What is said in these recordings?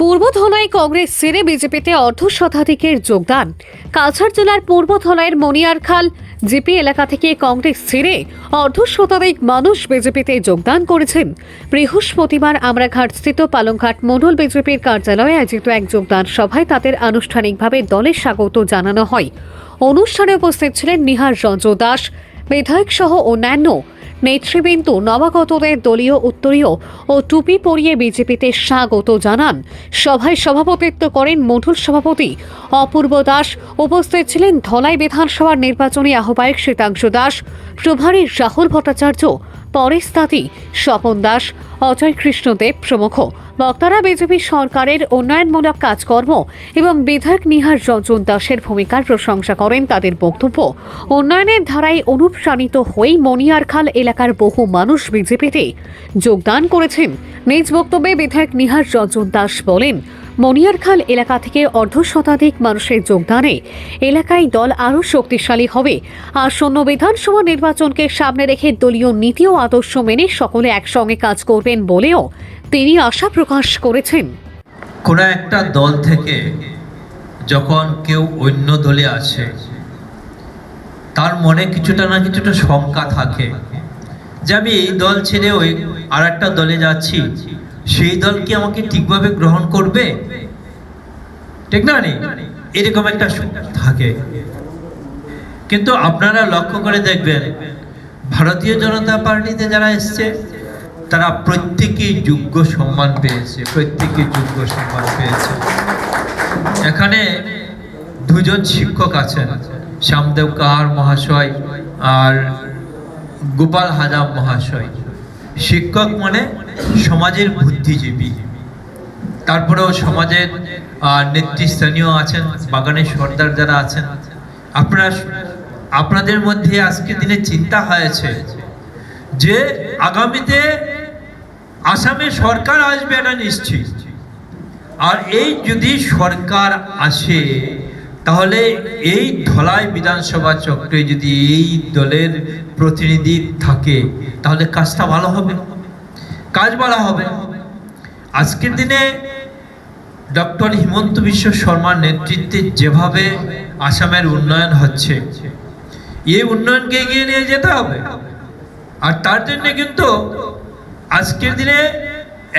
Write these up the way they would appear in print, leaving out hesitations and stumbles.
পূর্বধলাই কংগ্রেস ছেড়ে বিজেপিতে অর্ধ শতাধিকের যোগদান। কাছাড় জেলার পূর্বধলাইয়ের মনিয়ারখাল জিপি এলাকা থেকে কংগ্রেস ছেড়ে অর্ধ শতাধিক মানুষ বিজেপিতে যোগদান করেছেন। বৃহস্পতিবার আমরাঘাটস্থিত পালংঘাট মণ্ডল বিজেপির কার্যালয়ে আয়োজিত এক যোগদান সভায় তাদের আনুষ্ঠানিকভাবে দলে স্বাগত জানানো হয়। অনুষ্ঠানে উপস্থিত ছিলেন নিহার রঞ্জন দাস, বিধায়ক সহ অন্যান্য নেতৃবৃন্দ। নবাগতদের দলীয় উত্তরীয় ও টুপি পরিয়ে বিজেপিতে স্বাগত জানান। সভায় সভাপতিত্ব করেন মণ্ডল সভাপতি অপূর্ব দাস। উপস্থিত ছিলেন ধলাই বিধানসভার নির্বাচনী আহ্বায়ক শীতাংশু দাস, প্রভারী রাহুল ভট্টাচার্য, পরেশ তাঁতি, স্বপন দাস, অজয় কৃষ্ণদেব প্রমুখ। বক্তারা বিজেপি সরকারের উন্নয়নমূলক কাজকর্ম এবং বিধায়ক নিহার রঞ্জন দাসের ভূমিকার প্রশংসা করেন। তাদের বক্তব্য, উন্নয়নের ধারায় অনুপ্রাণিত হয়েই মনিয়ারখাল এলাকার বহু মানুষ বিজেপিতে যোগদান করেছেন। নিজ বক্তব্যে বিধায়ক নিহার রঞ্জন দাস বলেন, মনিয়ারখাল এলাকা থেকে অর্ধ শতাধিক মানুষের যোগদানে এলাকায় দল আরও শক্তিশালী হবে। আসন্ন বিধানসভা নির্বাচনকে সামনে রেখে দলীয় নীতি ও আদর্শ মেনে সকলে একসঙ্গে কাজ করবেন বলেও তিনি আশা প্রকাশ করেছেন। কোনো একটা দল থেকে যখন কেউ অন্য দলে আসে, তার মনে কিছুটা না কিছুটা শঙ্কা থাকে যে আমি এই দল ছেড়ে ওই আর একটা দলে যাচ্ছি, সেই দল কি আমাকে ঠিকভাবে গ্রহণ করবে, ঠিক না? এরকম একটা থাকে। কিন্তু আপনারা লক্ষ্য করে দেখবেন, ভারতীয় জনতা পার্টিতে যারা এসছে তারা প্রত্যেকেই যোগ্য সম্মান পেয়েছে, এখানে দুজন শিক্ষক আছেন, শ্যামদেব কাহার মহাশয় আর গোপাল হাজাম মহাশয়। শিক্ষক মানে সমাজের বুদ্ধিজীবী, তারপরেও সমাজের নেতৃস্থানীয় আছেন, বাগানের সর্দার যারা আছেন। আপনাদের মধ্যে আজকের দিনে চিন্তা হয়েছে যে আগামীতে আসামে সরকার আসবে, এটা নিশ্চিত। আর এই যদি সরকার আসে, তাহলে এই ধলাই বিধানসভা চক্রে যদি এই দলের প্রতিনিধি থাকে, তাহলে কাজটা ভালো হবে, কাজ ভালো হবে। আজকের দিনে ডক্টর হিমন্ত বিশ্ব শর্মার নেতৃত্বে যেভাবে আসামের উন্নয়ন হচ্ছে, এই উন্নয়নকে এগিয়ে নিয়ে যেতে হবে। আর তার জন্য কিন্তু আজকের দিনে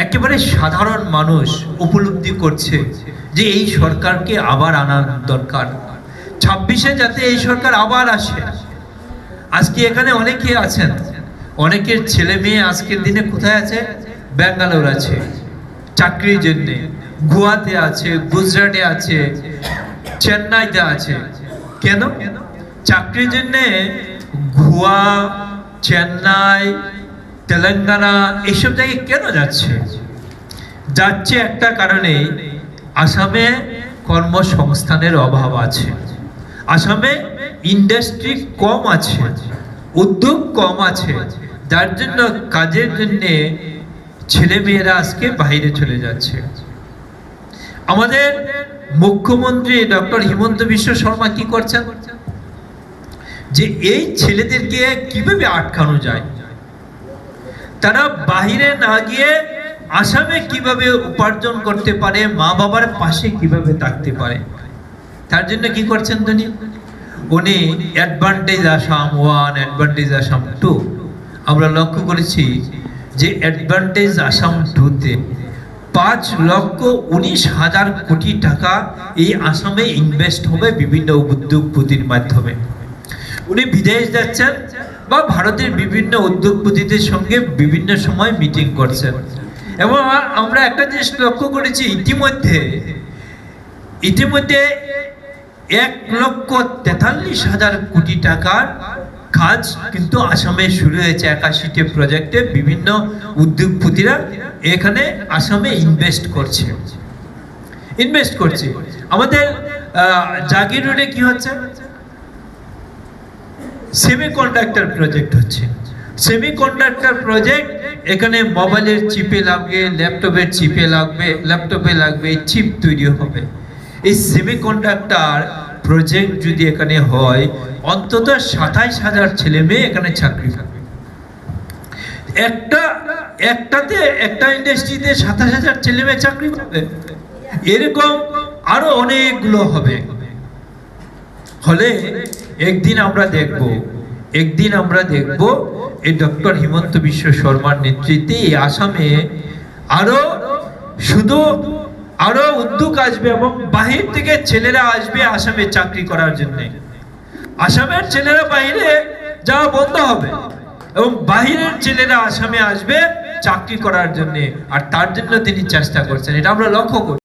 একেবারে সাধারণ মানুষ উপলব্ধি করছে যে এই সরকারকে আবার আনার দরকার, 26-এ যাতে এই সরকার আবার আসে। আজকে এখানে অনেকে আছেন, অনেকের ছেলে মেয়ে আজকের দিনে কোথায় আছে? ব্যাঙ্গালোর আছে চাকরির জন্য, গোয়াতে আছে, গুজরাটে আছে, চেন্নাইতে আছে। কেন? চাকরির জন্য গোয়া, চেন্নাই, তেলেঙ্গানা এইসব জায়গায় কেন যাচ্ছে? যাচ্ছে একটা কারণে, আসামে কর্মসংস্থানের অভাব আছে, আসামে ইন্ডাস্ট্রি কম আছে, উদ্যোগ কম আছে, যার জন্য কাজের জন্য ছেলে মেয়েরা আজকে বাইরে চলে যাচ্ছে। আমাদের মুখ্যমন্ত্রী ডক্টর হিমন্ত বিশ্ব শর্মা কি করছেন যে এই ছেলেদেরকে কিভাবে আটকানো যায়, তারা বাহিরে না গিয়ে আসামে কিভাবে উপার্জন করতে পারে, মা বাবার পাশে কিভাবে থাকতে পারে, তার জন্য কি করছেন উনি অ্যাডভান্টেজ আসাম 1, অ্যাডভান্টেজ আসাম 2। আমরা লক্ষ্য করেছি যে অ্যাডভান্টেজ আসাম 2-তে 5,19,000 কোটি টাকা এই আসামে ইনভেস্ট হবে বিভিন্ন উদ্যোগপতির মাধ্যমে। উনি বিদেশ যাচ্ছেন বা ভারতের বিভিন্ন উদ্যোগপতিদের সঙ্গে বিভিন্ন সময় মিটিং করছেন। এবং আমরা একটা জিনিস লক্ষ্য করেছি, ইতিমধ্যে 1,43,000 কোটি টাকার কাজ কিন্তু আসামে শুরু হয়েছে। 81টি প্রজেক্টে বিভিন্ন উদ্যোগপতিরা এখানে আসামে ইনভেস্ট করছে। আমাদের জাগির রোডে কি হচ্ছে? সেমিকন্ডাক্টর প্রজেক্ট হচ্ছে। সেমিকন্ডাক্টর প্রজেক্ট, এখানে মোবাইলের চিপে লাগবে, ল্যাপটপের চিপে লাগবে, চিপ তৈরি হবে। এই সেমিকন্ডাক্টর প্রজেক্ট যদি এখানে হয়, অন্তত 27,000 ছেলে মেয়ে এখানে চাকরি পাবে। একটা ইন্ডাস্ট্রিতে 27,000 ছেলে মেয়ে চাকরি পাবে। এরকম আরো অনেকগুলো হবে। হলে একদিন আমরা দেখব এই ডক্টর হিমন্ত বিশ্ব শর্মার নেতৃত্বে এই আসামে আরো উদ্যোগ আসবে এবং বাহির থেকে ছেলেরা আসবে আসামে চাকরি করার জন্য। আসামের ছেলেরা বাইরে যাওয়া বন্ধ হবে এবং বাহিরের ছেলেরা আসামে আসবে চাকরি করার জন্য, আর তার জন্য তিনি চেষ্টা করছেন, এটা আমরা লক্ষ্য করি।